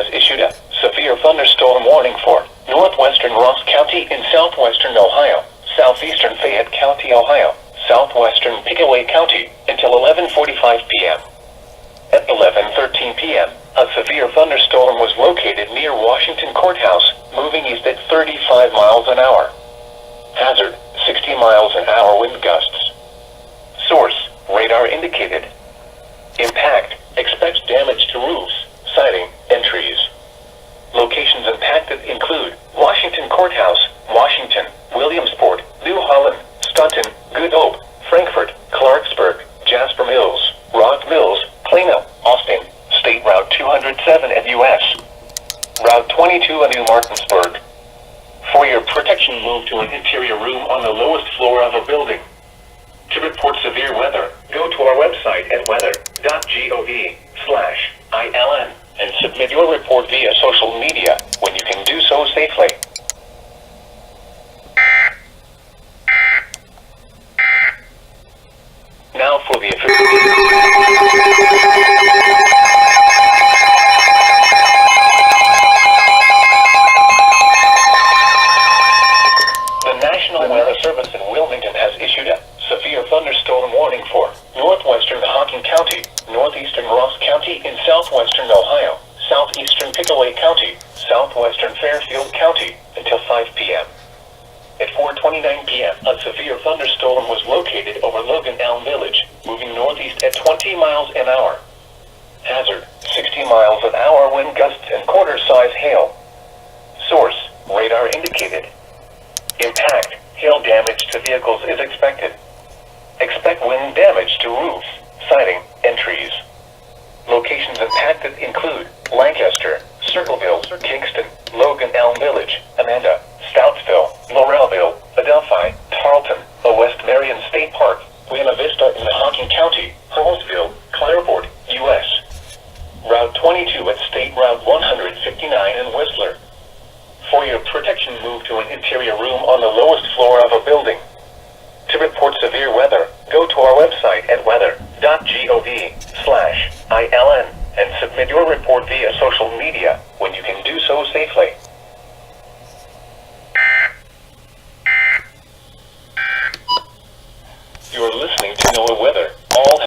has issued a severe thunderstorm warning for northwestern Ross County in southwestern Ohio, southeastern Fayette County, Ohio, southwestern Pickaway County until 11:45 p.m. At 11:13 p.m., a severe thunderstorm was located near Washington Courthouse, moving east at 35 miles an hour. Hazard, 60 miles an hour wind gusts. Source, radar indicated. Impact, expect damage to roofs, siding, and trees. Locations impacted include Washington Courthouse, Washington, Williamsport, New Holland, Staunton, Good Hope, Frankfort, Clarksburg, Jasper Mills, Rock Mills, Plano, Austin, State Route 207 and US. Route 22 and New Martinsburg. For your protection, move to an interior room on the lowest floor of a building. To report severe weather, go to our website at weather.gov/ILN and submit your report via social media when you can do so safely. Now for the official. The National Weather Service in Wilmington has issued a severe thunderstorm warning for northwestern Hocking County, northeastern Ross County in southwestern Ohio, southeastern Pickaway County, southwestern Fairfield County until 5 p.m. At 4:29 p.m., a severe thunderstorm was located over Logan Elm Village, moving northeast at 20 miles an hour. Hazard, 60 miles an hour wind gusts and quarter-size hail. Source, radar indicated. Impact, hail damage to vehicles is expected. Expect wind damage to roofs, siding, and trees. Locations impacted include Lancaster, Circleville, Kingston, Logan Elm Village, Amanda, Stoutsville, Laurelville, Adelphi, Tarleton, the West Marion State Park, Buena Vista in Hocking County, Hallsville, Clareport, U.S. Route 22 at State Route 159 in Whistler. For your protection, move to an interior room on the lowest floor of a building. To report severe weather, go to our website at weather.gov/ILN and submit your report via social media when you can do so safely. You're listening to NOAA Weather. All